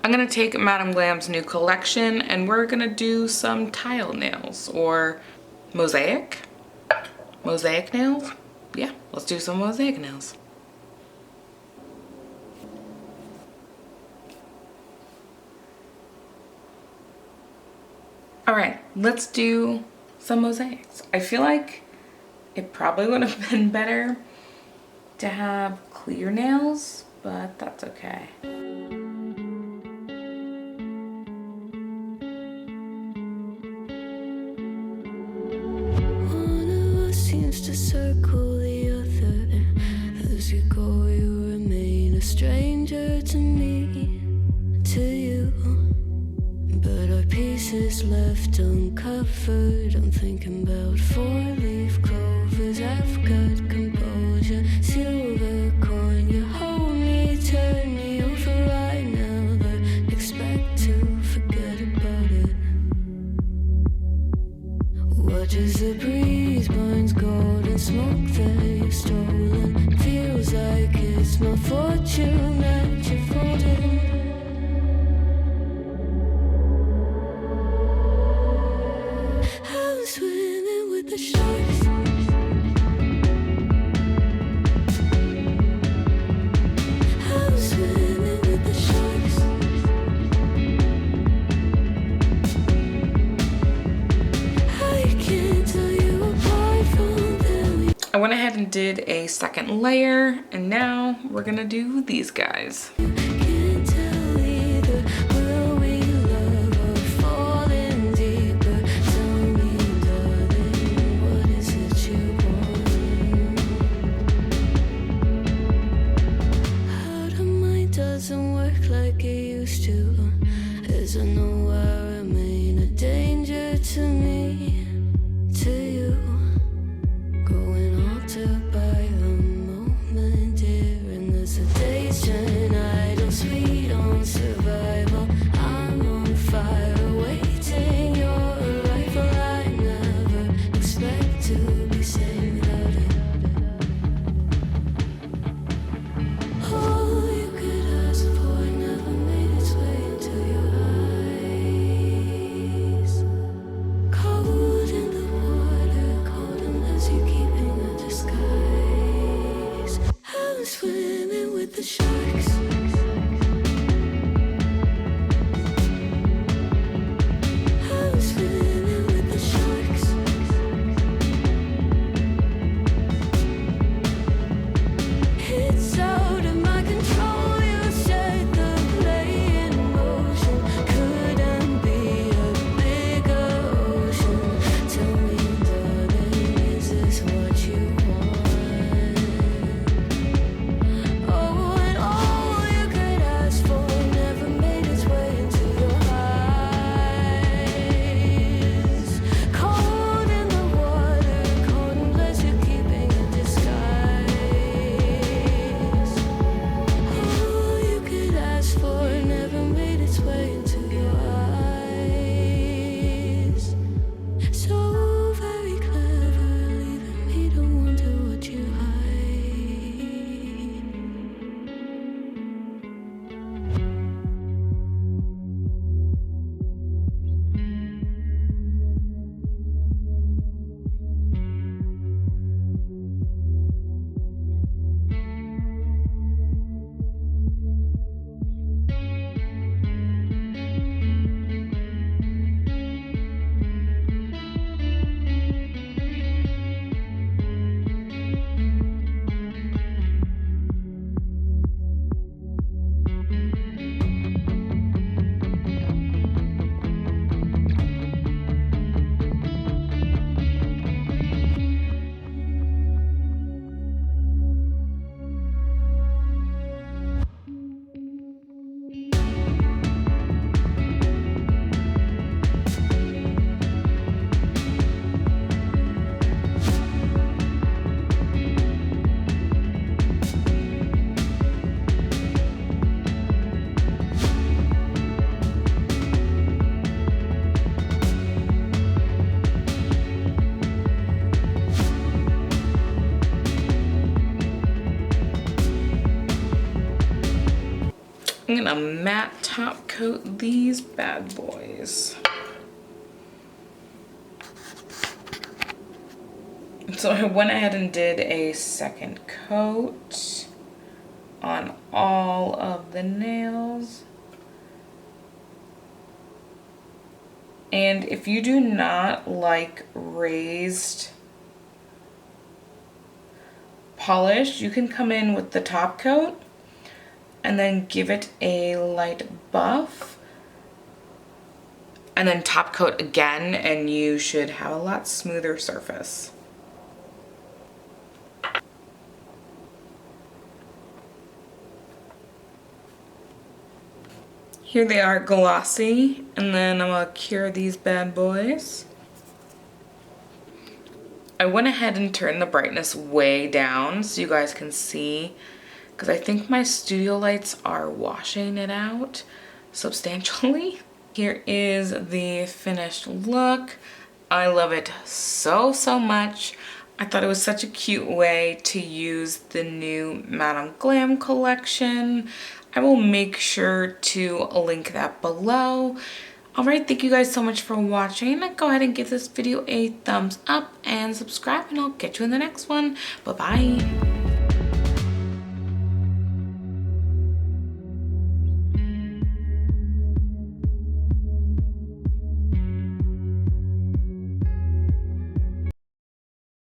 I'm gonna take Madame Glam's new collection and we're gonna do some tile nails or mosaic nails. Yeah, let's do some mosaic nails. All right, let's do some mosaics. I feel like it probably would have been better to have clear nails, but that's okay. To circle the other, as you go you remain a stranger to me, to you, but our pieces left uncovered. I'm thinking about four-leaf clovers. I've got composure, silver coin. You hold me, turn me over right now, but expect to forget about it. Watch as the breeze burns gold and smoke that you've stolen. Feels like it's my fortune that you're folding. I'm swimming with the sharks. I'm swimming with the sharks. I can't tell you apart from them. I went ahead and did a second layer, and now we're gonna do these guys. Can't tell either. Will we love or fall in deeper? Tell me, darling, what is it you want? How the mind doesn't work like it used to, as I know I remain a danger to me, to you. Going altered by the moment, dear, and as the days turn idle, sweet on survival. I'm on fire, waiting your arrival. I never expect to be sane without it. All you could ask for never made its way into your eyes. Cold in the water, cold unless you're keeping a disguise. I'm swimming with the sharks. I'm swimming with the sharks. It's out of my control. You set the play in motion. Couldn't be a bigger ocean. Tell me, darling, is this what you want? Oh, and all you I'm gonna matte top coat these bad boys. So I went ahead and did a second coat on all of the nails. And if you do not like raised polish, you can come in with the top coat and then give it a light buff and then top coat again, and you should have a lot smoother surface. Here they are glossy, and then I'm gonna cure these bad boys. I went ahead and turned the brightness way down so you guys can see, because I think my studio lights are washing it out substantially. Here is the finished look. I love it so, so much. I thought it was such a cute way to use the new Madame Glam collection. I will make sure to link that below. Alright, thank you guys so much for watching. Go ahead and give this video a thumbs up and subscribe, and I'll catch you in the next one. Bye-bye.